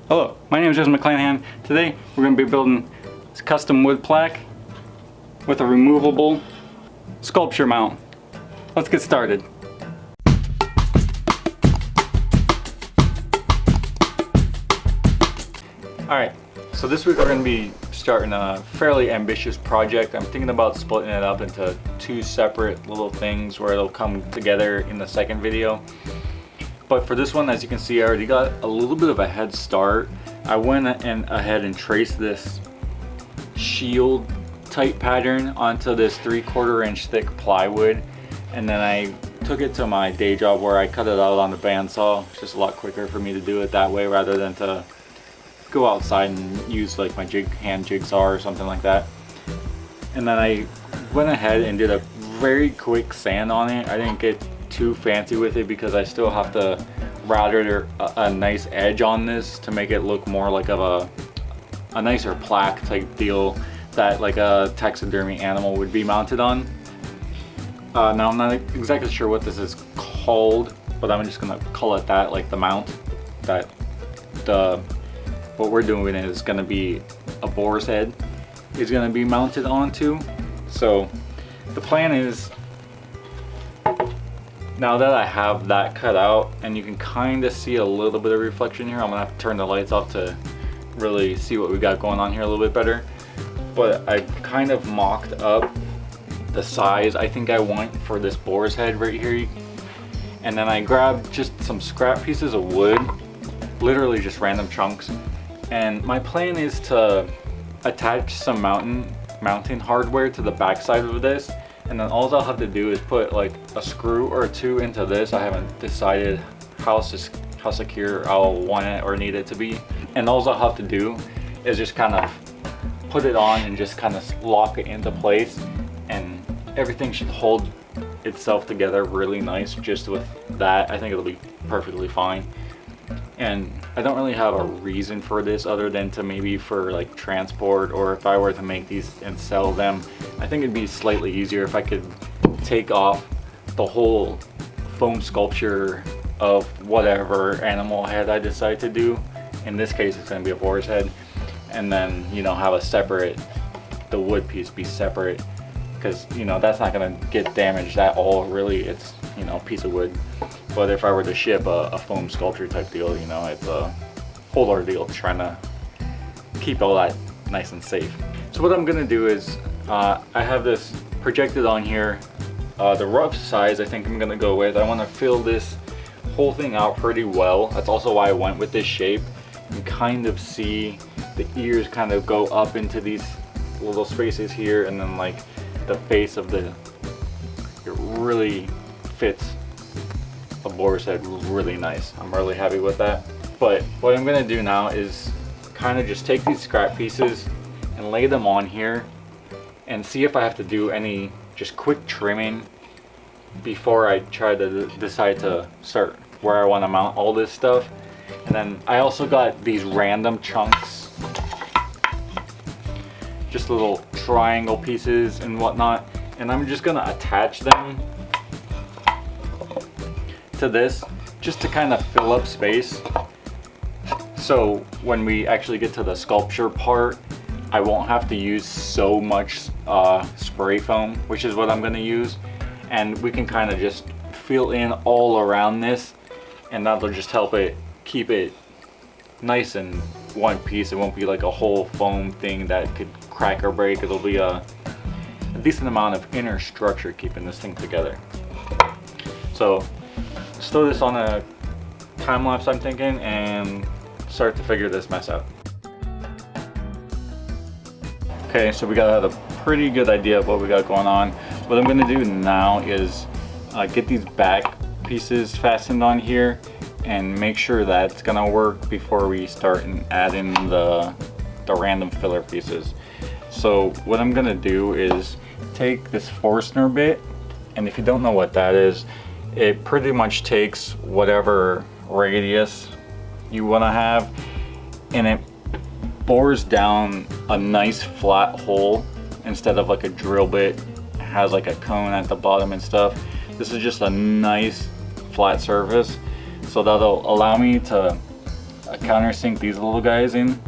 Hello, my name is JesseMcDesign. Today we're going to be building this custom wood plaque with a removable sculpture mount. Let's get started. Alright, so this week we're going to be starting a fairly ambitious project. I'm thinking about splitting it up into two separate little things where it'll come together in the second video. But for this one, as you can see, I already got a little bit of a head start. I went ahead and traced this shield type pattern onto this 3/4 inch thick plywood, and then I took it to my day job where I cut it out on the bandsaw. It's just a lot quicker for me to do it that way rather than to go outside and use like my hand jigsaw or something like that. And then I went ahead and did a very quick sand on it. I didn't get too fancy with it because I still have to router a nice edge on this to make it look more like of a nicer plaque type deal that like a taxidermy animal would be mounted on. Now I'm not exactly sure what this is called, but I'm just gonna call it that, like the mount. What we're doing is gonna be a boar's head is gonna be mounted onto. So the plan is, now that I have that cut out, and you can kind of see a little bit of reflection here, I'm gonna have to turn the lights off to really see what we got going on here a little bit better. But I kind of mocked up the size I think I want for this boar's head right here. And then I grabbed just some scrap pieces of wood, literally just random chunks. And my plan is to attach some mounting hardware to the back side of this. And then all I'll have to do is put like a screw or two into this. I haven't decided how secure I'll want it or need it to be. And all I'll have to do is just kind of put it on and just kind of lock it into place. And everything should hold itself together really nice just with that. I think it'll be perfectly fine. And I don't really have a reason for this other than to maybe for like transport, or if I were to make these and sell them, I think it'd be slightly easier if I could take off the whole foam sculpture of whatever animal head I decide to do. In this case, it's going to be a boar's head, and then, you know, have a separate, the wood piece be separate, because, you know, that's not going to get damaged at all, really. It's, you know, a piece of wood. But if I were to ship a foam sculpture type deal, you know, it's a whole ordeal trying to keep all that nice and safe. So what I'm gonna do is, I have this projected on here. The rough size I think I'm gonna go with. I wanna fill this whole thing out pretty well. That's also why I went with this shape. You can kind of see the ears kind of go up into these little spaces here, and then like the face of it really fits a boar's head really nice. I'm really happy with that. But what I'm gonna do now is kind of just take these scrap pieces and lay them on here and see if I have to do any just quick trimming before I try to decide to start where I want to mount all this stuff. And then I also got these random chunks, just little triangle pieces and whatnot, and I'm just gonna attach them to this just to kind of fill up space. So when we actually get to the sculpture part, I won't have to use so much spray foam, which is what I'm going to use, and we can kind of just fill in all around this, and that'll just help it keep it nice in one piece. It won't be like a whole foam thing that could crack or break. It'll be a decent amount of inner structure keeping this thing together. So let's throw this on a time lapse, I'm thinking, and start to figure this mess out. Okay, so we got a pretty good idea of what we got going on. What I'm gonna do now is get these back pieces fastened on here and make sure that's gonna work before we start adding the random filler pieces. So what I'm gonna do is take this Forstner bit, and if you don't know what that is, it pretty much takes whatever radius you want to have, and it bores down a nice flat hole instead of like a drill bit. It has like a cone at the bottom and stuff. This is just a nice flat surface, so that'll allow me to countersink these little guys in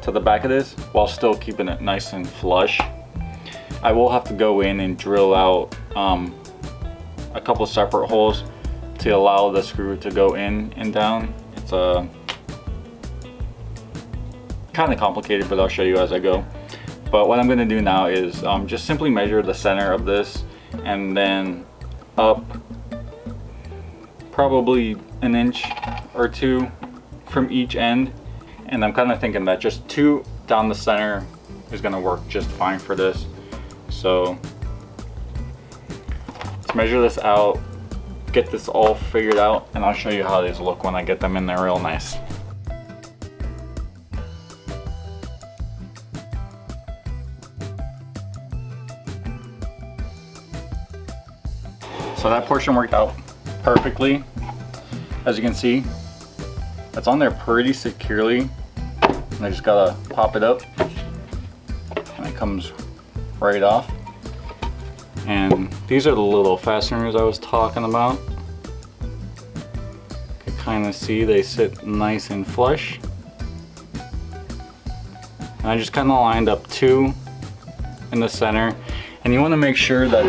to the back of this while still keeping it nice and flush. I will have to go in and drill out a couple separate holes to allow the screw to go in and down. It's kind of complicated, but I'll show you as I go. But what I'm going to do now is just simply measure the center of this and then up probably an inch or two from each end. And I'm kind of thinking that just 2 down the center is going to work just fine for this. So let's measure this out, get this all figured out, and I'll show you how these look when I get them in there real nice. So that portion worked out perfectly. As you can see, it's on there pretty securely. And I just gotta pop it up and it comes right off. And these are the little fasteners I was talking about. You can kind of see they sit nice and flush. And I just kind of lined up 2 in the center. And you want to make sure that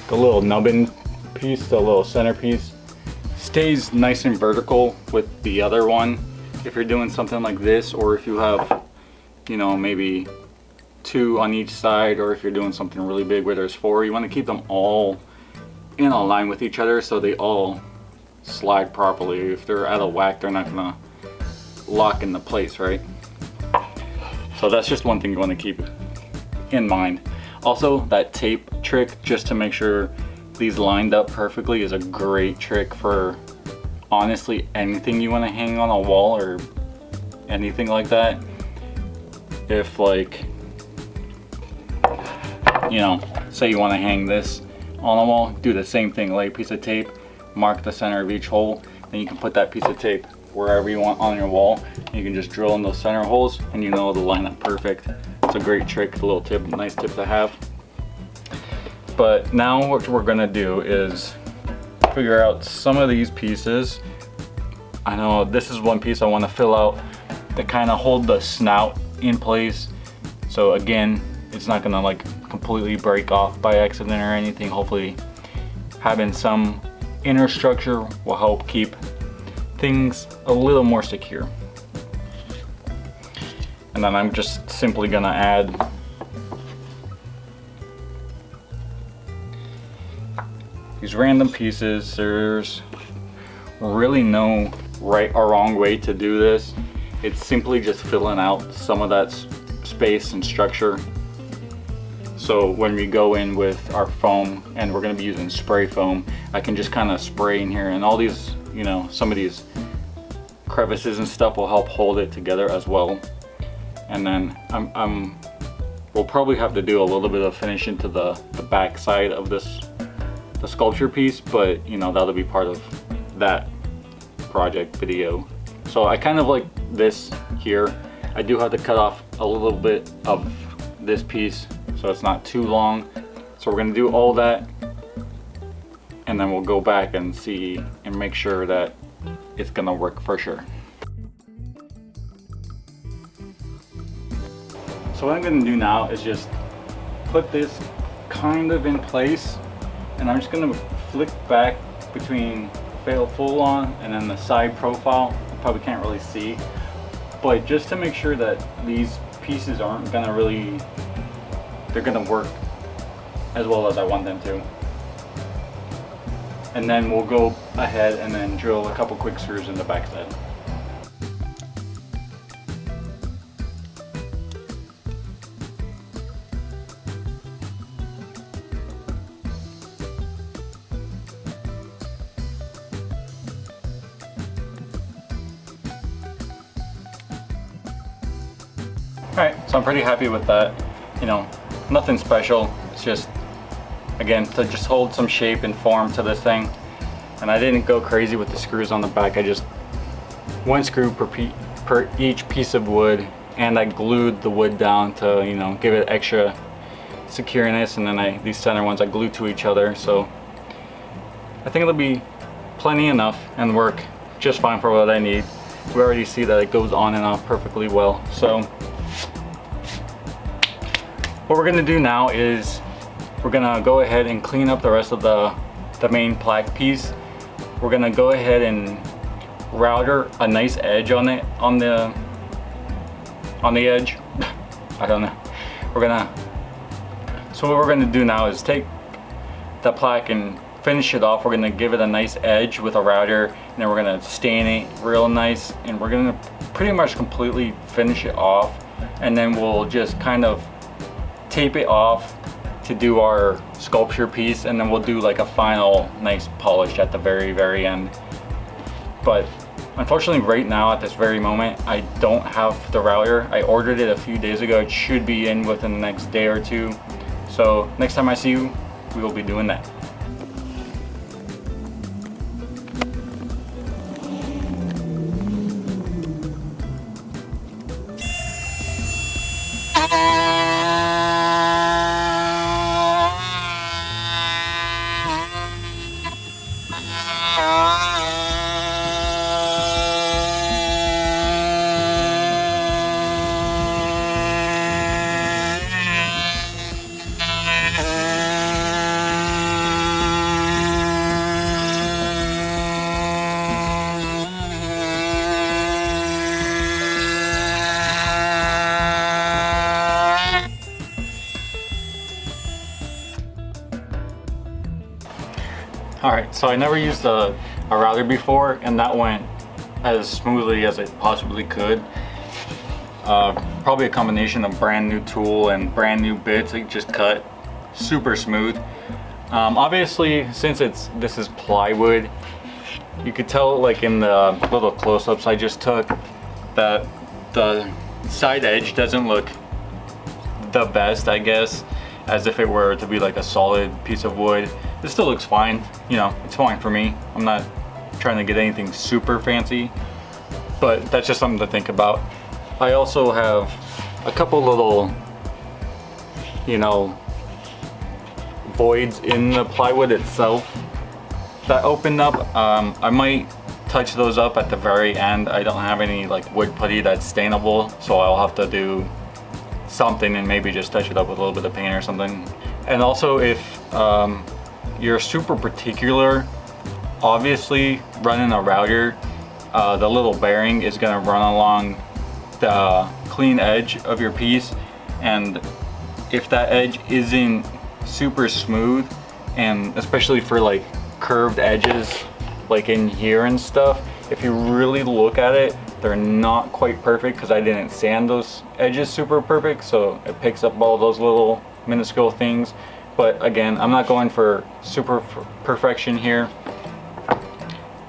the little nubbin piece, the little centerpiece, stays nice and vertical with the other one. If you're doing something like this, or if you have, you know, maybe 2 on each side, or if you're doing something really big where there's 4, you want to keep them all in a line with each other so they all slide properly. If they're out of whack, they're not gonna lock into place, right? So that's just one thing you want to keep in mind. Also, that tape trick, just to make sure these lined up perfectly, is a great trick for honestly anything you want to hang on a wall or anything like that. If, like, you know, say you want to hang this on a wall, do the same thing. Lay a piece of tape, mark the center of each hole, then you can put that piece of tape wherever you want on your wall. You can just drill in those center holes and you know it'll line up perfect. It's a great trick, a little tip, nice tip to have. But now what we're gonna do is figure out some of these pieces. I know this is one piece I want to fill out to kind of hold the snout in place. So again, it's not gonna like completely break off by accident or anything. Hopefully having some inner structure will help keep things a little more secure. And then I'm just simply gonna add these random pieces. There's really no right or wrong way to do this. It's simply just filling out some of that space and structure. So when we go in with our foam, and we're gonna be using spray foam, I can just kind of spray in here, and all these, you know, some of these crevices and stuff will help hold it together as well. And then we'll probably have to do a little bit of finishing to the back side of the sculpture piece, but you know, that'll be part of that project video. So I kind of like this here. I do have to cut off a little bit of this piece so it's not too long. So we're gonna do all that, and then we'll go back and see and make sure that it's gonna work for sure. So what I'm gonna do now is just put this kind of in place, and I'm just gonna flick back between full on and then the side profile. You probably can't really see, but just to make sure that these pieces aren't gonna really, they're gonna work as well as I want them to. And then we'll go ahead and then drill a couple quick screws in the backside. Alright, so I'm pretty happy with that. You know, nothing special. It's just, again, to just hold some shape and form to this thing. And I didn't go crazy with the screws on the back. I just, one screw per each piece of wood, and I glued the wood down to, you know, give it extra secureness. And then these center ones I glued to each other. So I think it'll be plenty enough and work just fine for what I need. We already see that it goes on and off perfectly well. So what we're gonna do now is we're gonna go ahead and clean up the rest of the main plaque piece. We're gonna go ahead and router a nice edge on it, on the edge. I don't know. So what we're gonna do now is take the plaque and finish it off. We're gonna give it a nice edge with a router, and then we're gonna stain it real nice, and we're gonna pretty much completely finish it off, and then we'll just kind of tape it off to do our sculpture piece, and then we'll do like a final nice polish at the very end. But unfortunately right now at this very moment I don't have the router. I ordered it a few days ago. It should be in within the next day or two. So next time I see you, we will be doing that. Alright, so I never used a router before, and that went as smoothly as it possibly could. Probably a combination of brand new tool and brand new bits. It just cut super smooth. Obviously, since this is plywood, you could tell like in the little close-ups I just took that the side edge doesn't look the best, I guess, as if it were to be like a solid piece of wood. It still looks fine, you know, it's fine for me. I'm not trying to get anything super fancy, but that's just something to think about. I also have a couple little, you know, voids in the plywood itself that opened up. I might touch those up at the very end. I don't have any like wood putty that's stainable, so I'll have to do something and maybe just touch it up with a little bit of paint or something. And also, if you're super particular, obviously running a router, the little bearing is going to run along the clean edge of your piece, and if that edge isn't super smooth, and especially for like curved edges like in here and stuff, if you really look at it, they're not quite perfect because I didn't sand those edges super perfect, so it picks up all those little minuscule things. But again, I'm not going for super perfection here.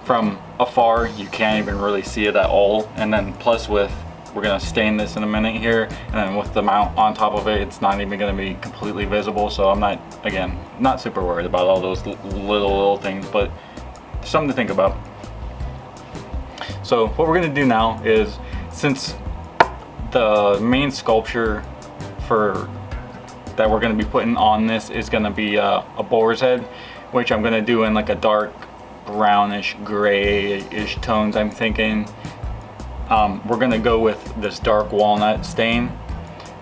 From afar, you can't even really see it at all. And then plus we're gonna stain this in a minute here, and then with the mount on top of it, it's not even gonna be completely visible. So I'm not, again, not super worried about all those little things, but something to think about. So what we're gonna do now is, since the main sculpture that we're going to be putting on this is going to be a boar's head, which I'm going to do in like a dark brownish grayish tones, I'm thinking. We're going to go with this dark walnut stain.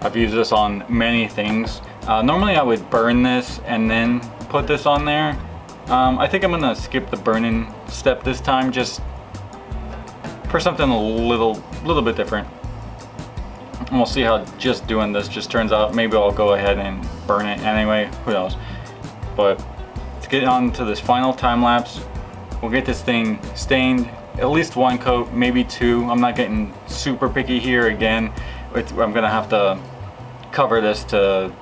I've used this on many things. Normally I would burn this and then put this on there. I think I'm going to skip the burning step this time, just for something a little bit different. And we'll see how just doing this just turns out. Maybe I'll go ahead and burn it anyway, who knows. But let's get on to this final time lapse. We'll get this thing stained, at least one coat, maybe two. I'm not getting super picky here again. I'm gonna have to cover this to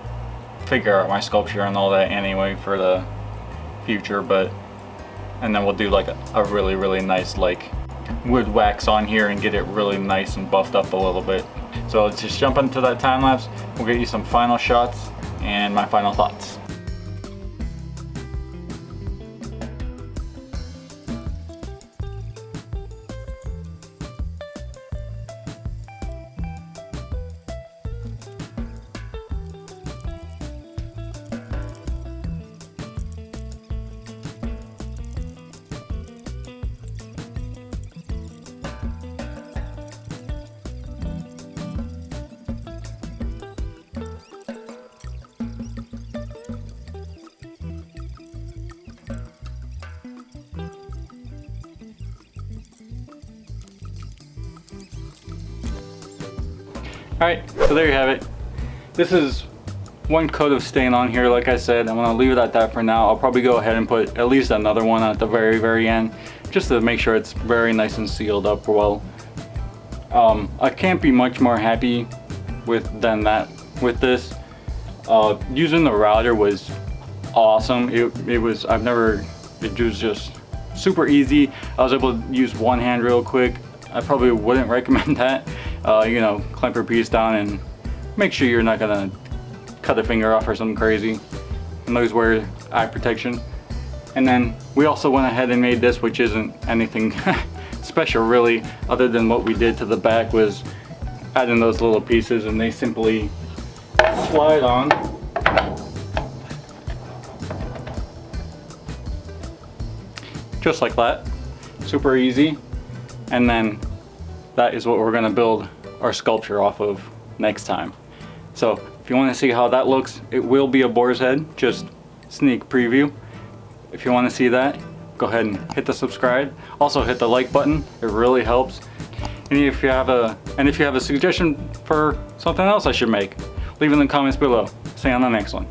figure out my sculpture and all that anyway for the future, and then we'll do like a really nice like wood wax on here and get it really nice and buffed up a little bit. So let's just jump into that time lapse. We'll get you some final shots and my final thoughts. Alright, so there you have it. This is one coat of stain on here. Like I said, I'm gonna leave it at that for now. I'll probably go ahead and put at least another one at the very end, just to make sure it's very nice and sealed up well. I can't be much more happy with this. Using the router was awesome. It was just super easy. I was able to use one hand real quick. I probably wouldn't recommend that. You know, clamp your piece down and make sure you're not gonna cut a finger off or something crazy. And always wear eye protection. And then we also went ahead and made this, which isn't anything special really, other than what we did to the back was adding those little pieces, and they simply slide on. Just like that. Super easy. And then that is what we're gonna build our sculpture off of next time. So if you want to see how that looks, it will be a boar's head, just sneak preview. If you want to see that, go ahead and hit the subscribe. Also hit the like button, it really helps. And if you have a suggestion for something else I should make, leave it in the comments below. See you on the next one.